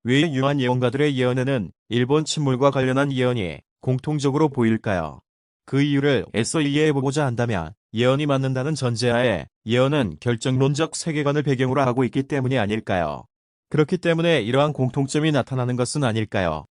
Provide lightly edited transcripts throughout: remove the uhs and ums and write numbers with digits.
왜 유명한 예언가들의 예언에는 일본 침몰과 관련한 예언이 공통적으로 보일까요? 그 이유를 애써 이해해보고자 한다면 예언이 맞는다는 전제하에 예언은 결정론적 세계관을 배경으로 하고 있기 때문이 아닐까요? 그렇기 때문에 이러한 공통점이 나타나는 것은 아닐까요?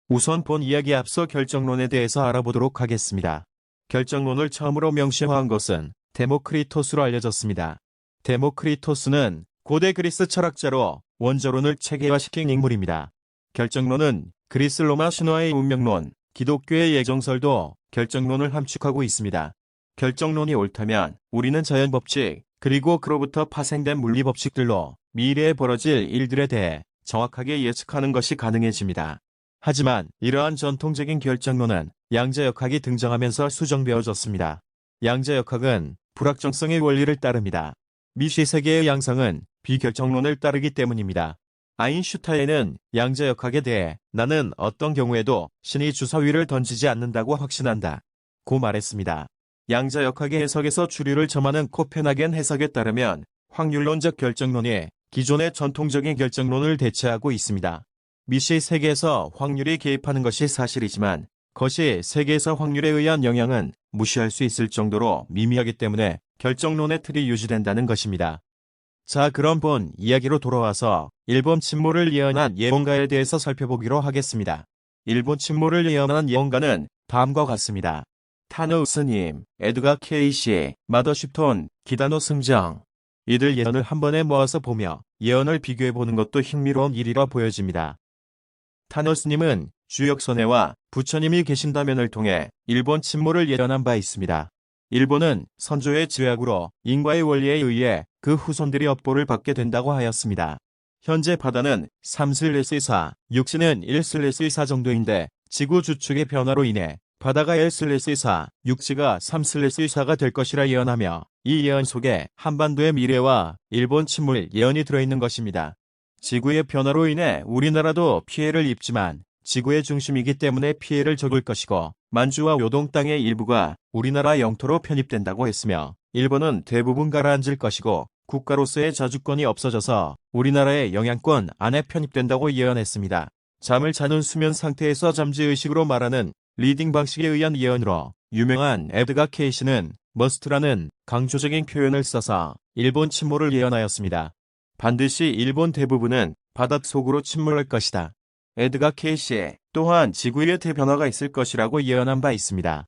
우선 본 이야기에 앞서 결정론에 대해서 알아보도록 하겠습니다. 결정론을 처음으로 명시화한 것은 데모크리토스로 알려졌습니다. 데모크리토스는 고대 그리스 철학자로 원조론을 체계화시킨 인물입니다. 결정론은 그리스 로마 신화의 운명론, 기독교의 예정설도 결정론을 함축하고 있습니다. 결정론이 옳다면 우리는 자연 법칙, 그리고 그로부터 파생된 물리 법칙들로 미래에 벌어질 일들에 대해 정확하게 예측하는 것이 가능해집니다. 하지만 이러한 전통적인 결정론은 양자역학이 등장하면서 수정되어졌습니다. 양자역학은 불확정성의 원리를 따릅니다. 미시세계의 양상은 비결정론을 따르기 때문입니다. 아인슈타인은 양자역학에 대해 나는 어떤 경우에도 신이 주사위를 던지지 않는다고 확신한다 고 말했습니다. 양자역학의 해석에서 주류를 점하는 코펜하겐 해석에 따르면 확률론적 결정론이 기존의 전통적인 결정론을 대체하고 있습니다. 미시 세계에서 확률이 개입하는 것이 사실이지만 거시 세계에서 확률에 의한 영향은 무시할 수 있을 정도로 미미하기 때문에 결정론의 틀이 유지된다는 것입니다. 자, 그럼 본 이야기로 돌아와서 일본 침몰을 예언한 예언가에 대해서 살펴보기로 하겠습니다. 일본 침몰을 예언한 예언가는 다음과 같습니다. 타노 스님, 에드가 케이시, 마더쉽톤, 기다노 승정. 이들 예언을 한 번에 모아서 보며 예언을 비교해보는 것도 흥미로운 일이라 보여집니다. 타노 스님은 주역선해와 부처님이 계신다면을 통해 일본 침몰을 예언한 바 있습니다. 일본은 선조의 지약으로 인과의 원리에 의해 그 후손들이 업보를 받게 된다고 하였습니다. 현재 바다는 3/4, 육지는 1/4 정도인데 지구 주축의 변화로 인해 바다가 1/4, 육지가 3/4가 될 것이라 예언하며 이 예언 속에 한반도의 미래와 일본 침몰 예언이 들어있는 것입니다. 지구의 변화로 인해 우리나라도 피해를 입지만 지구의 중심이기 때문에 피해를 적을 것이고 만주와 요동 땅의 일부가 우리나라 영토로 편입된다고 했으며 일본은 대부분 가라앉을 것이고 국가로서의 자주권이 없어져서 우리나라의 영향권 안에 편입된다고 예언했습니다. 잠을 자는 수면 상태에서 잠재의식으로 말하는 리딩 방식에 의한 예언으로 유명한 에드가 케이시는 머스트라는 강조적인 표현을 써서 일본 침몰을 예언하였습니다. 반드시 일본 대부분은 바닷속으로 침몰할 것이다. 에드가 케이시 또한 지구의 대변화가 있을 것이라고 예언한 바 있습니다.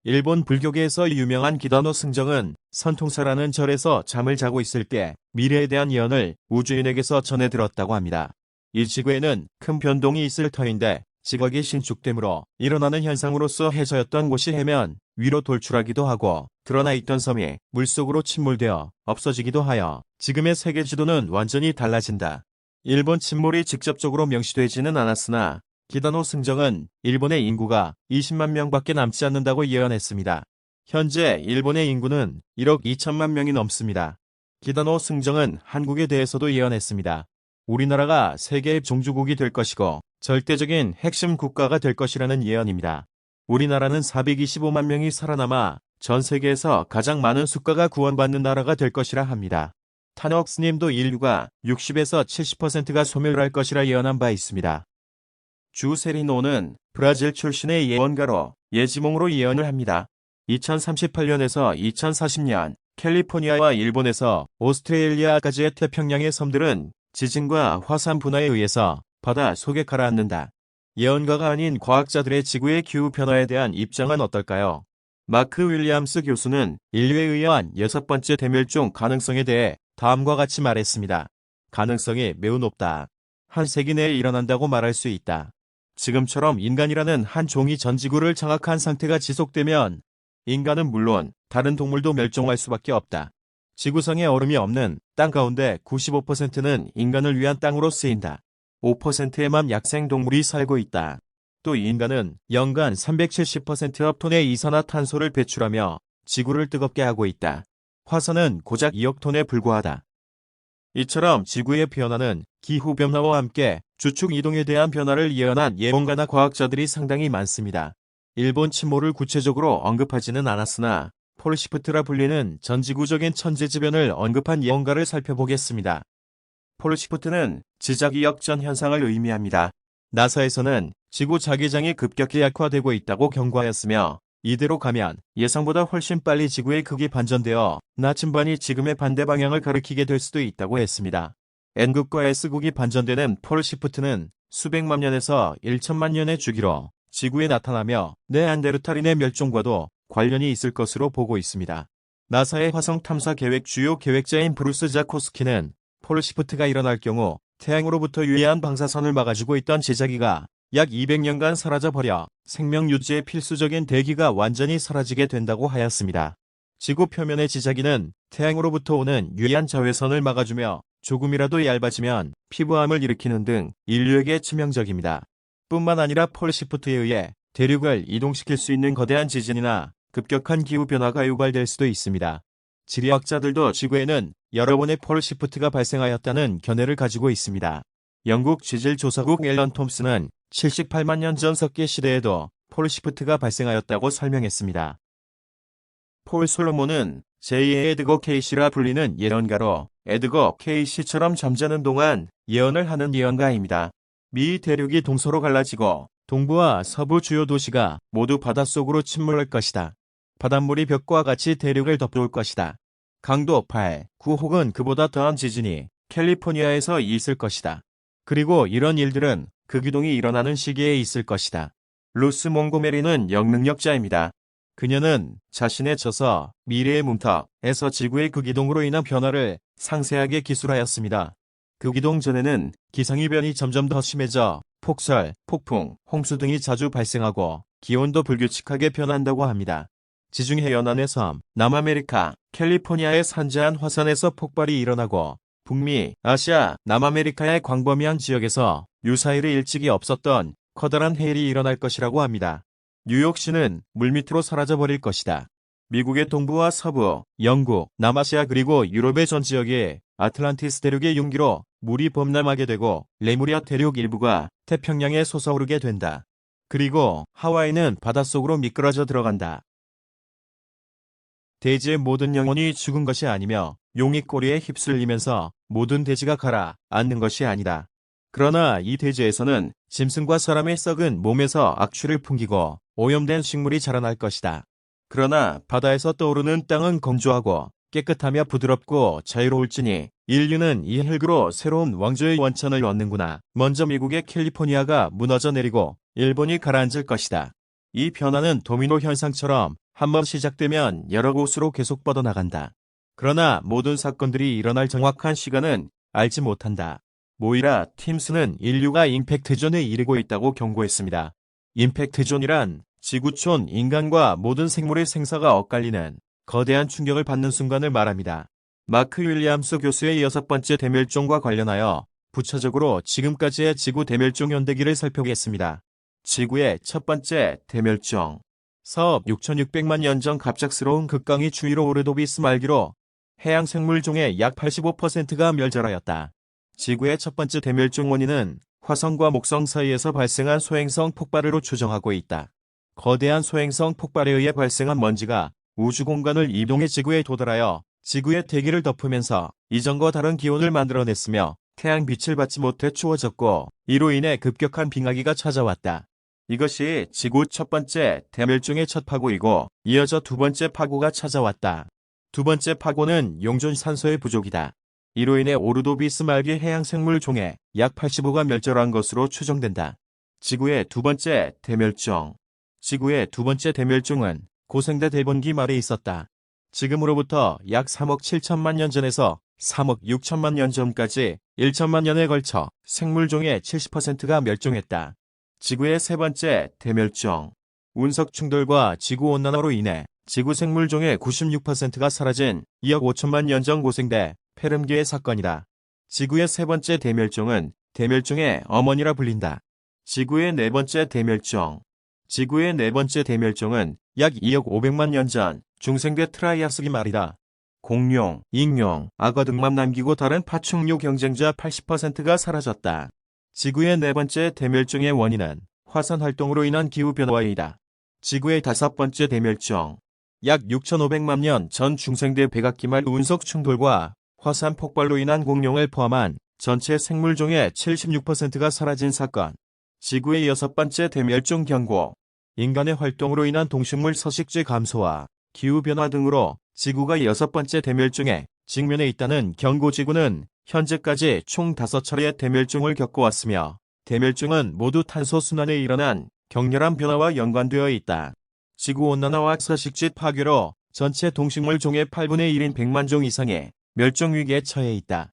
일본 불교계에서 유명한 기다노 승정은 선통사라는 절에서 잠을 자고 있을 때 미래에 대한 예언을 우주인에게서 전해 들었다고 합니다. 이 지구에는 큰 변동이 있을 터인데 지각이 신축되므로 일어나는 현상으로서 해저였던 곳이 해면 위로 돌출하기도 하고 드러나 있던 섬이 물속으로 침몰되어 없어지기도 하여 지금의 세계 지도는 완전히 달라진다. 일본 침몰이 직접적으로 명시되지는 않았으나 기다노 승정은 일본의 인구가 20만 명밖에 남지 않는다고 예언했습니다. 현재 일본의 인구는 1억 2천만 명이 넘습니다. 기다노 승정은 한국에 대해서도 예언했습니다. 우리나라가 세계의 종주국이 될 것이고 절대적인 핵심 국가가 될 것이라는 예언입니다. 우리나라는 425만 명이 살아남아 전 세계에서 가장 많은 수가가 구원받는 나라가 될 것이라 합니다. 타녹 스님도 인류가 60에서 70%가 소멸할 것이라 예언한 바 있습니다. 주 세리노는 브라질 출신의 예언가로 예지몽으로 예언을 합니다. 2038년에서 2040년 캘리포니아와 일본에서 오스트레일리아까지의 태평양의 섬들은 지진과 화산 분화에 의해서 바다 속에 가라앉는다. 예언가가 아닌 과학자들의 지구의 기후 변화에 대한 입장은 어떨까요? 마크 윌리엄스 교수는 인류에 의한 6번째 대멸종 가능성에 대해 다음과 같이 말했습니다. 가능성이 매우 높다. 한 세기 내에 일어난다고 말할 수 있다. 지금처럼 인간이라는 한 종이 전 지구를 장악한 상태가 지속되면 인간은 물론 다른 동물도 멸종할 수밖에 없다. 지구상에 얼음이 없는 땅 가운데 95%는 인간을 위한 땅으로 쓰인다. 5%에만 약생동물이 살고 있다. 또 인간은 연간 370%억 톤의 이산화탄소를 배출하며 지구를 뜨겁게 하고 있다. 화산은 고작 2억 톤에 불과하다. 이처럼 지구의 변화는 기후변화와 함께 주축 이동에 대한 변화를 예언한 예언가나 과학자들이 상당히 많습니다. 일본 침몰을 구체적으로 언급하지는 않았으나 폴시프트라 불리는 전지구적인 천재지변을 언급한 예언가를 살펴보겠습니다. 폴시프트는 지자기 역전 현상을 의미합니다. 나사에서는 지구 자기장이 급격히 약화되고 있다고 경고하였으며 이대로 가면 예상보다 훨씬 빨리 지구의 극이 반전되어 나침반이 지금의 반대 방향을 가리키게 될 수도 있다고 했습니다. N극과 S극이 반전되는 폴시프트는 수백만 년에서 1천만 년의 주기로 지구에 나타나며 네안데르탈인의 멸종과도 관련이 있을 것으로 보고 있습니다. 나사의 화성 탐사 계획 주요 계획자인 브루스 자코스키는 폴시프트가 일어날 경우 태양으로부터 유해한 방사선을 막아주고 있던 지자기가 약 200년간 사라져버려 생명 유지에 필수적인 대기가 완전히 사라지게 된다고 하였습니다. 지구 표면의 지자기는 태양으로부터 오는 유해한 자외선을 막아주며 조금이라도 얇아지면 피부암을 일으키는 등 인류에게 치명적입니다. 뿐만 아니라 폴시프트에 의해 대륙을 이동시킬 수 있는 거대한 지진이나 급격한 기후변화가 유발될 수도 있습니다. 지리학자들도 지구에는 여러 번의 폴시프트가 발생하였다는 견해를 가지고 있습니다. 영국 지질조사국 앨런 톰슨은 78만 년 전 석기 시대에도 폴시프트가 발생하였다고 설명했습니다. 폴 솔로몬은 제2의 에드거 케이시라 불리는 예언가로 에드거 케이시처럼 잠자는 동안 예언을 하는 예언가입니다. 미 대륙이 동서로 갈라지고 동부와 서부 주요 도시가 모두 바닷속으로 침몰할 것이다. 바닷물이 벽과 같이 대륙을 덮어올 것이다. 강도 8, 9 혹은 그보다 더한 지진이 캘리포니아에서 있을 것이다. 그리고 이런 일들은 극이동이 일어나는 시기에 있을 것이다. 루스 몽고메리는 영능력자입니다. 그녀는 자신의 저서 미래의 문턱에서 지구의 극이동으로 인한 변화를 상세하게 기술하였습니다. 극이동 전에는 기상이변이 점점 더 심해져 폭설, 폭풍, 홍수 등이 자주 발생하고 기온도 불규칙하게 변한다고 합니다. 지중해 연안의 섬, 남아메리카, 캘리포니아의 산재한 화산에서 폭발이 일어나고 북미, 아시아, 남아메리카의 광범위한 지역에서 유사일의 일찍이 없었던 커다란 해일이 일어날 것이라고 합니다. 뉴욕시는 물밑으로 사라져버릴 것이다. 미국의 동부와 서부, 영국, 남아시아 그리고 유럽의 전 지역에 아틀란티스 대륙의 융기로 물이 범람하게 되고 레무리아 대륙 일부가 태평양에 솟아오르게 된다. 그리고 하와이는 바닷속으로 미끄러져 들어간다. 대지의 모든 영혼이 죽은 것이 아니며 용이 꼬리에 휩쓸리면서 모든 대지가 가라앉는 것이 아니다. 그러나 이 대지에서는 짐승과 사람의 썩은 몸에서 악취를 풍기고 오염된 식물이 자라날 것이다. 그러나 바다에서 떠오르는 땅은 건조하고 깨끗하며 부드럽고 자유로울지니 인류는 이 흙으로 새로운 왕조의 원천을 얻는구나. 먼저 미국의 캘리포니아가 무너져 내리고 일본이 가라앉을 것이다. 이 변화는 도미노 현상처럼 한번 시작되면 여러 곳으로 계속 뻗어나간다. 그러나 모든 사건들이 일어날 정확한 시간은 알지 못한다. 모이라 팀스는 인류가 임팩트존에 이르고 있다고 경고했습니다. 임팩트존이란 지구촌 인간과 모든 생물의 생사가 엇갈리는 거대한 충격을 받는 순간을 말합니다. 마크 윌리엄스 교수의 6번째 대멸종과 관련하여 부차적으로 지금까지의 지구 대멸종 연대기를 살펴보겠습니다. 지구의 첫 번째 대멸종. 서업 6600만 년 전 갑작스러운 극강의 추위로 오르도비스 말기로 해양 생물종의 약 85%가 멸절하였다. 지구의 첫 번째 대멸종 원인은 화성과 목성 사이에서 발생한 소행성 폭발으로 추정하고 있다. 거대한 소행성 폭발에 의해 발생한 먼지가 우주 공간을 이동해 지구에 도달하여 지구의 대기를 덮으면서 이전과 다른 기온을 만들어냈으며 태양 빛을 받지 못해 추워졌고 이로 인해 급격한 빙하기가 찾아왔다. 이것이 지구 첫 번째 대멸종의 첫 파고이고 이어져 두 번째 파고가 찾아왔다. 두 번째 파고는 용존 산소의 부족이다. 이로 인해 오르도비스 말기 해양 생물 종의 약 85가 멸절한 것으로 추정된다. 지구의 두 번째 대멸종. 지구의 두 번째 대멸종은 고생대 대본기 말에 있었다. 지금으로부터 약 3억 7천만 년 전에서 3억 6천만 년 전까지 1천만 년에 걸쳐 생물종의 70%가 멸종했다. 지구의 세 번째 대멸종. 운석 충돌과 지구온난화로 인해 지구 생물종의 96%가 사라진 2억 5천만 년 전 고생대 페름기의 사건이다. 지구의 세 번째 대멸종은 대멸종의 어머니라 불린다. 지구의 네 번째 대멸종. 지구의 네 번째 대멸종은 약 2억 500만 년 전 중생대 트라이아스기 말이다. 공룡, 익룡, 악어 등만 남기고 다른 파충류 경쟁자 80%가 사라졌다. 지구의 네 번째 대멸종의 원인은 화산 활동으로 인한 기후변화이다. 지구의 다섯 번째 대멸종. 약 6,500만 년 전 중생대 백악기 말 운석 충돌과 화산 폭발로 인한 공룡을 포함한 전체 생물종의 76%가 사라진 사건. 지구의 6번째 대멸종 경고. 인간의 활동으로 인한 동식물 서식지 감소와 기후변화 등으로 지구가 6번째 대멸종에 직면해 있다는 경고지구는 현재까지 총 5차례의 대멸종을 겪어왔으며, 대멸종은 모두 탄소순환에 일어난 격렬한 변화와 연관되어 있다. 지구온난화와 서식지 파괴로 전체 동식물 종의 8분의 1인 100만 종 이상의 멸종위기에 처해 있다.